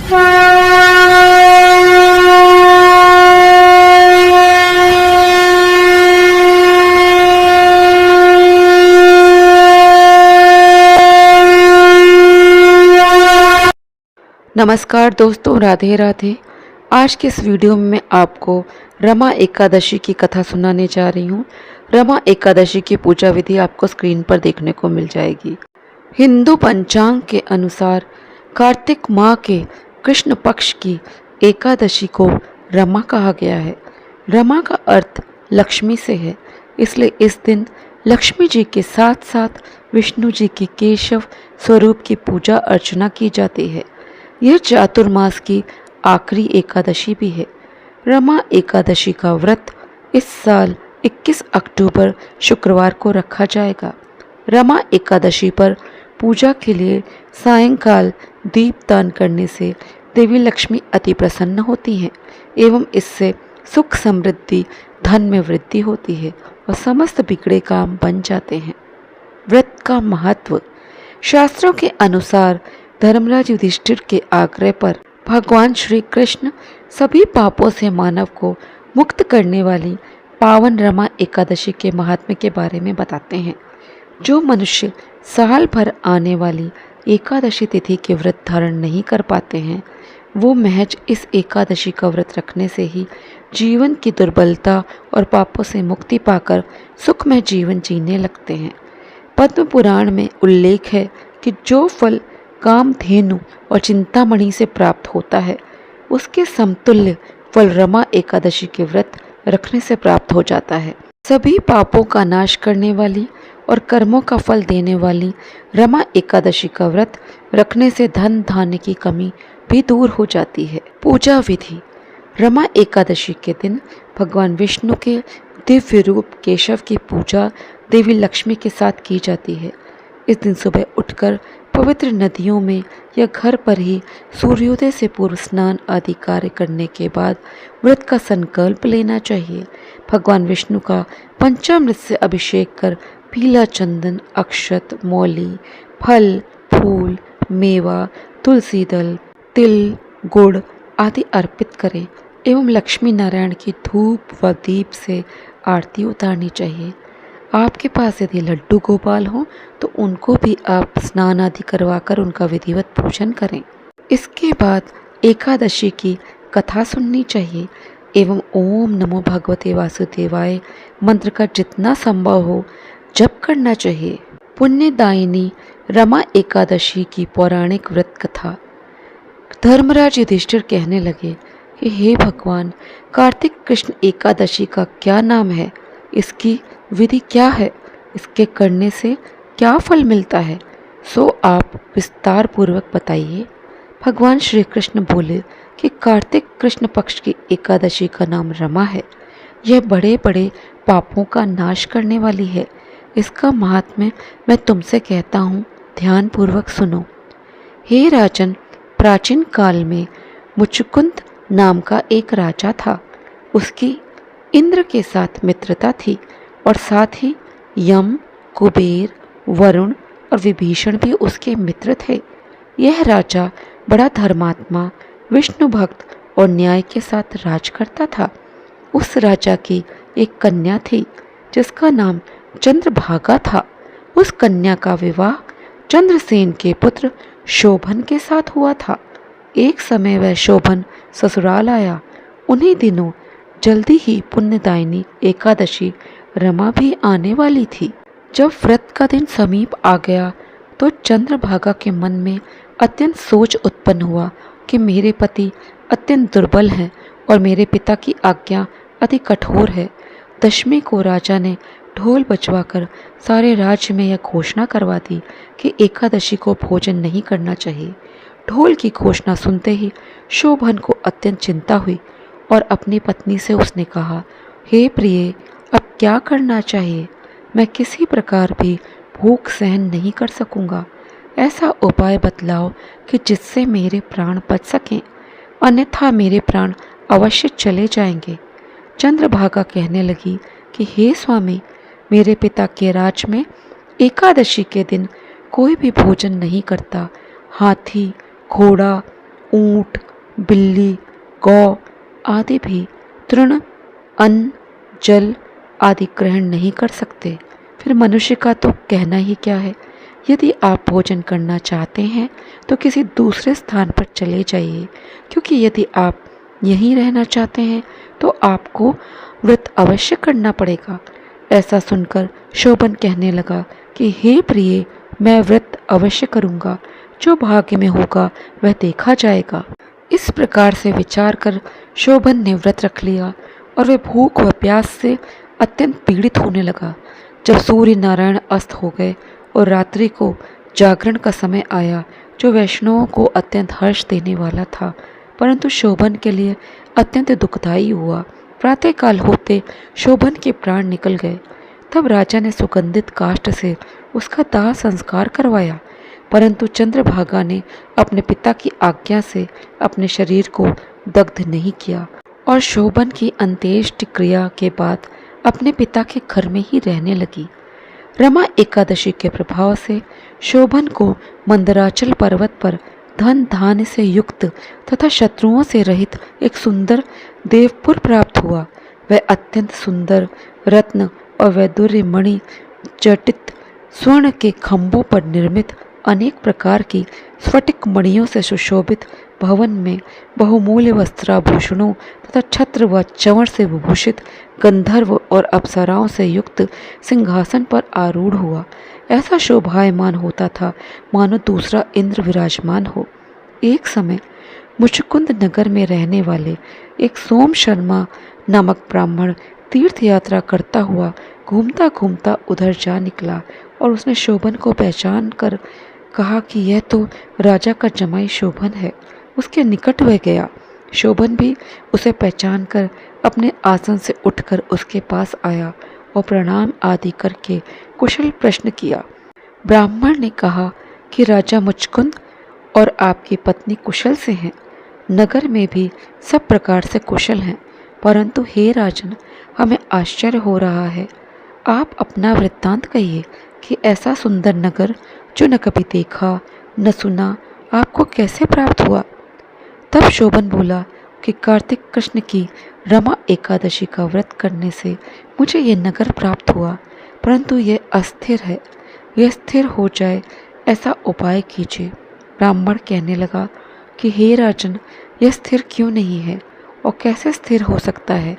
नमस्कार दोस्तों, राधे राधे। आज के इस वीडियो में मैं आपको रमा एकादशी की कथा सुनाने जा रही हूँ। रमा एकादशी की पूजा विधि आपको स्क्रीन पर देखने को मिल जाएगी। हिंदू पंचांग के अनुसार कार्तिक माह के कृष्ण पक्ष की एकादशी को रमा कहा गया है। रमा का अर्थ लक्ष्मी से है, इसलिए इस दिन लक्ष्मी जी के साथ साथ विष्णु जी के केशव स्वरूप की पूजा अर्चना की जाती है। यह चातुर्मास की आखिरी एकादशी भी है। रमा एकादशी का व्रत इस साल 21 अक्टूबर शुक्रवार को रखा जाएगा। रमा एकादशी पर पूजा के लिए सायंकाल दीपदान करने से देवी लक्ष्मी अति प्रसन्न होती हैं एवं इससे सुख समृद्धि धन में वृद्धि होती है और समस्त बिगड़े काम बन जाते हैं। व्रत का महत्व। शास्त्रों के अनुसार धर्मराज युधिष्ठिर के आग्रह पर भगवान श्री कृष्ण सभी पापों से मानव को मुक्त करने वाली पावन रमा एकादशी के महात्म्य के बारे में बताते हैं। जो मनुष्य साल भर आने वाली एकादशी तिथि के व्रत धारण नहीं कर पाते हैं, वो महज इस एकादशी का व्रत रखने से ही जीवन की दुर्बलता और पापों से मुक्ति पाकर सुखमय जीवन जीने लगते हैं। पद्म पुराण में उल्लेख है कि जो फल कामधेनु और चिंतामणि से प्राप्त होता है, उसके समतुल्य फल रमा एकादशी के व्रत रखने से प्राप्त हो जाता है। सभी पापों का नाश करने वाली और कर्मों का फल देने वाली रमा एकादशी का व्रत रखने से धन धान्य की कमी भी दूर हो जाती है। पूजा विधि। रमा एकादशी के दिन भगवान विष्णु के दिव्य रूप केशव की पूजा देवी लक्ष्मी के साथ की जाती है। इस दिन सुबह उठकर पवित्र नदियों में या घर पर ही सूर्योदय से पूर्व स्नान आदि कार्य करने के बाद व्रत का संकल्प लेना चाहिए। भगवान विष्णु का पंचामृत से अभिषेक कर पीला चंदन, अक्षत, मौली, फल, फूल, मेवा, तुलसी दल, तिल, गुड़ आदि अर्पित करें एवं लक्ष्मी नारायण की धूप व दीप से आरती उतारनी चाहिए। आपके पास यदि लड्डू गोपाल हो तो उनको भी आप स्नान आदि करवाकर उनका विधिवत पूजन करें। इसके बाद एकादशी की कथा सुननी चाहिए एवं ओम नमो भगवते वासुदेवाय मंत्र का जितना संभव हो जप करना चाहिए। पुण्यदायिनी रमा एकादशी की पौराणिक व्रत कथा। धर्मराज युधिष्ठिर कहने लगे कि हे भगवान, कार्तिक कृष्ण एकादशी का क्या नाम है, इसकी विधि क्या है, इसके करने से क्या फल मिलता है, सो आप विस्तार पूर्वक बताइए। भगवान श्री कृष्ण बोले कि कार्तिक कृष्ण पक्ष की एकादशी का नाम रमा है। यह बड़े बड़े पापों का नाश करने वाली है। इसका महात्म्य मैं तुमसे कहता हूँ, ध्यान पूर्वक सुनो। हे राजन, प्राचीन काल में मुचुकुंद नाम का एक राजा था। उसकी इंद्र के साथ मित्रता थी और साथ ही यम, कुबेर, वरुण और विभीषण भी उसके मित्र थे। यह राजा बड़ा धर्मात्मा, विष्णु भक्त और न्याय के साथ राज करता था। उस राजा की एक कन्या थी जिसका नाम चंद्रभागा था। उस कन्या का विवाह चंद्रसेन के पुत्र शोभन के साथ हुआ था। एक समय वह शोभन ससुराल आया। उन्हीं दिनों जल्दी ही पुण्यदायिनी एकादशी रमा भी आने वाली थी। जब व्रत का दिन समीप आ गया तो चंद्रभागा के मन में अत्यंत सोच उत्पन्न हुआ कि मेरे पति अत्यंत दुर्बल हैं और मेरे पिता की आज्ञा अति कठोर है। दशमी को राजा ने ढोल बजवाकर सारे राज्य में यह घोषणा करवा दी कि एकादशी को भोजन नहीं करना चाहिए। ढोल की घोषणा सुनते ही शोभन को अत्यंत चिंता हुई और अपनी पत्नी से उसने कहा, हे प्रिय, अब क्या करना चाहिए? मैं किसी प्रकार भी भूख सहन नहीं कर सकूंगा। ऐसा उपाय बतलाओ कि जिससे मेरे प्राण बच सकें, अन्यथा मेरे प्राण अवश्य चले जाएंगे। चंद्रभागा कहने लगी कि हे स्वामी, मेरे पिता के राज में एकादशी के दिन कोई भी भोजन नहीं करता। हाथी, घोड़ा, ऊंट, बिल्ली, गौ आदि भी तृण, अन्न, जल आदि ग्रहण नहीं कर सकते। फिर मनुष्य का तो कहना ही क्या है। यदि आप भोजन करना चाहते हैं तो किसी दूसरे स्थान पर चले जाइए, क्योंकि यदि आप यहीं रहना चाहते हैं तो आपको व्रत अवश्य करना पड़ेगा। ऐसा सुनकर शोभन कहने लगा कि हे प्रिय, मैं व्रत अवश्य करूँगा, जो भाग्य में होगा वह देखा जाएगा। इस प्रकार से विचार कर शोभन ने व्रत रख लिया और वह भूख व प्यास से अत्यंत पीड़ित होने लगा। जब सूर्य नारायण अस्त हो गए और रात्रि को जागरण का समय आया, जो वैष्णवों को अत्यंत हर्ष देने वाला था, परंतु शोभन के लिए अत्यंत दुखदायी हुआ। प्रातःकाल होते शोभन के प्राण निकल गए। तब राजा ने सुगंधित काष्ठ से उसका दाह संस्कार करवाया, परंतु चंद्रभागा ने अपने पिता की आज्ञा से अपने शरीर को दग्ध नहीं किया और शोभन की अंत्येष्टि क्रिया के बाद अपने पिता के घर में ही रहने लगी। रमा एकादशी के प्रभाव से शोभन को मंदराचल पर्वत पर धन धान्य से युक्त तथा शत्रुओं से रहित एक सुंदर देवपुर प्राप्त हुआ। वह अत्यंत सुंदर रत्न और वैदुर्य मणि जटित स्वर्ण के खंभों पर निर्मित अनेक प्रकार की स्फटिक मणियों से सुशोभित भवन में बहुमूल्य वस्त्राभूषणों तथा छत्र व चंवर से विभूषित गंधर्व और अप्सराओं से युक्त सिंहासन पर आरूढ़ हुआ। ऐसा शोभायमान होता था मानो दूसरा इंद्र विराजमान हो। एक समय मुचकुंद नगर में रहने वाले एक सोम शर्मा नामक ब्राह्मण तीर्थ यात्रा करता हुआ घूमता घूमता उधर जा निकला और उसने शोभन को पहचान कर कहा कि यह तो राजा का जमाई शोभन है। उसके निकट वह गया। शोभन भी उसे पहचान कर अपने आसन से उठकर उसके पास आया और प्रणाम आदि करके कुशल प्रश्न किया। ब्राह्मण ने कहा कि राजा मुचकुंद और आपकी पत्नी कुशल से हैं। नगर में भी सब प्रकार से कुशल हैं, परंतु हे राजन, हमें आश्चर्य हो रहा है। आप अपना वृत्तांत कहिए कि ऐसा सुंदर नगर जो न कभी देखा न सुना, आपको कैसे प्राप्त हुआ। तब शोभन बोला कि कार्तिक कृष्ण की रमा एकादशी का व्रत करने से मुझे यह नगर प्राप्त हुआ, परंतु यह अस्थिर है। यह स्थिर हो जाए ऐसा उपाय कीजिए। ब्राह्मण कहने लगा कि हे राजन, यह स्थिर क्यों नहीं है और कैसे स्थिर हो सकता है,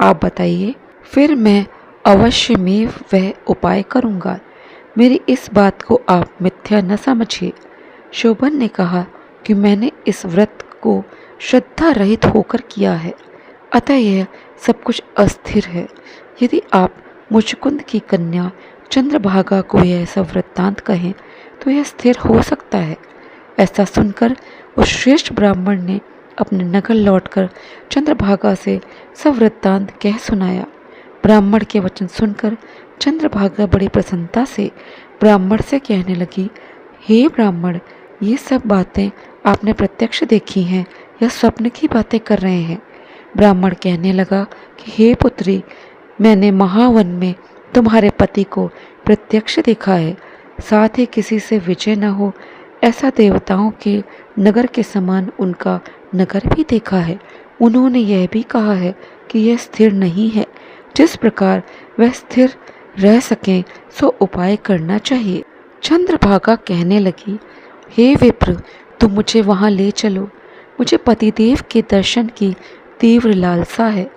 आप बताइए, फिर मैं अवश्य में वह उपाय करूँगा। मेरी इस बात को आप मिथ्या न समझिए। शोभन ने कहा कि मैंने इस व्रत को श्रद्धा रहित होकर किया है, अतः यह सब कुछ अस्थिर है। यदि आप मुचकुंद की कन्या चंद्रभागा को यह सब वृत्तांत कहें तो यह स्थिर हो सकता है। ऐसा सुनकर उस श्रेष्ठ ब्राह्मण ने अपने नगर लौटकर चंद्रभागा से सब वृत्तांत कह सुनाया। ब्राह्मण के वचन सुनकर चंद्रभागा बड़ी प्रसन्नता से ब्राह्मण से कहने लगी, हे ब्राह्मण, ये सब बातें आपने प्रत्यक्ष देखी हैं या स्वप्न की बातें कर रहे हैं। ब्राह्मण कहने लगा कि हे पुत्री, मैंने महावन में तुम्हारे पति को प्रत्यक्ष देखा है, साथ ही किसी से विजय न हो ऐसा देवताओं के नगर के समान उनका नगर भी देखा है। उन्होंने यह भी कहा है कि यह स्थिर नहीं है। जिस प्रकार वह स्थिर रह सकें सो उपाय करना चाहिए। चंद्रभागा कहने लगी, हे विप्र, तुम मुझे वहाँ ले चलो। मुझे पतिदेव के दर्शन की तीव्र लालसा है।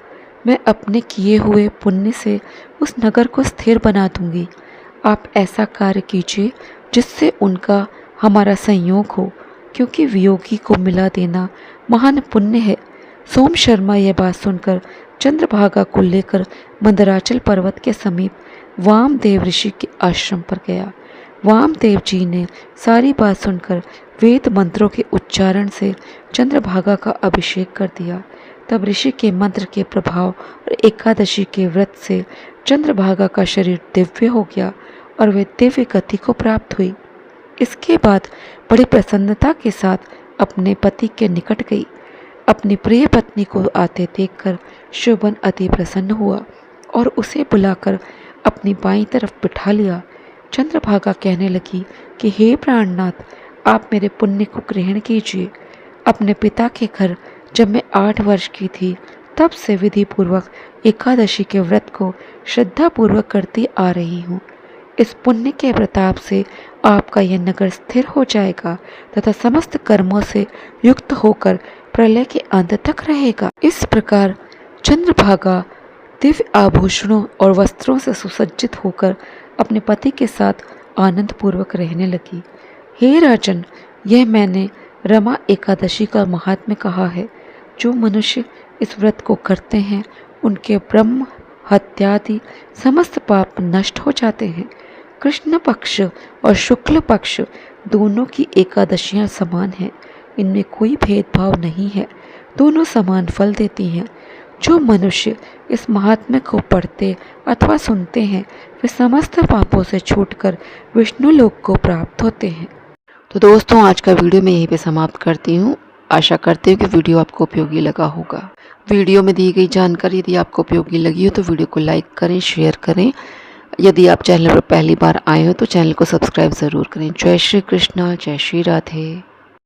मैं अपने किए हुए पुण्य से उस नगर को स्थिर बना दूंगी। आप ऐसा कार्य कीजिए जिससे उनका हमारा संयोग हो, क्योंकि वियोगी को मिला देना महान पुण्य है। सोम शर्मा यह बात सुनकर चंद्रभागा को लेकर मंदराचल पर्वत के समीप वामदेव ऋषि के आश्रम पर गया। वामदेव जी ने सारी बात सुनकर वेद मंत्रों के उच्चारण से चंद्रभागा का अभिषेक कर दिया। तब ऋषि के मंत्र के प्रभाव और एकादशी के व्रत से चंद्रभागा का शरीर दिव्य हो गया और वे दिव्य गति को प्राप्त हुई। इसके बाद बड़ी प्रसन्नता के साथ अपने पति के निकट गई। अपनी प्रिय पत्नी को आते देखकर शोभन अति प्रसन्न हुआ और उसे बुलाकर अपनी बाईं तरफ बिठा लिया। चंद्रभागा कहने लगी कि हे प्राणनाथ, आप मेरे पुण्य को ग्रहण कीजिए। अपने पिता के घर जब मैं 8 वर्ष की थी, तब से विधि पूर्वक एकादशी के व्रत को श्रद्धा पूर्वक करती आ रही हूँ। इस पुण्य के प्रताप से आपका यह नगर स्थिर हो जाएगा तथा समस्त कर्मों से युक्त होकर प्रलय के अंत तक रहेगा। इस प्रकार चंद्रभागा दिव्य आभूषणों और वस्त्रों से सुसज्जित होकर अपने पति के साथ आनंद पूर्वक रहने लगी। हे राजन, यह मैंने रमा एकादशी का महात्म्य कहा है। जो मनुष्य इस व्रत को करते हैं उनके ब्रह्म हत्यादि समस्त पाप नष्ट हो जाते हैं। कृष्ण पक्ष और शुक्ल पक्ष दोनों की एकादशियां समान हैं, इनमें कोई भेदभाव नहीं है, दोनों समान फल देती हैं। जो मनुष्य इस महात्म्य को पढ़ते अथवा सुनते हैं वे समस्त पापों से छूटकर विष्णु लोक को प्राप्त होते हैं। तो दोस्तों, आज का वीडियो मैं यहीं पे समाप्त करती हूँ। आशा करती हूँ कि वीडियो आपको उपयोगी लगा होगा। वीडियो में दी गई जानकारी यदि आपको उपयोगी लगी हो तो वीडियो को लाइक करें, शेयर करें। यदि आप चैनल पर पहली बार आए हो तो चैनल को सब्सक्राइब ज़रूर करें। जय श्री कृष्णा, जय श्री राधे।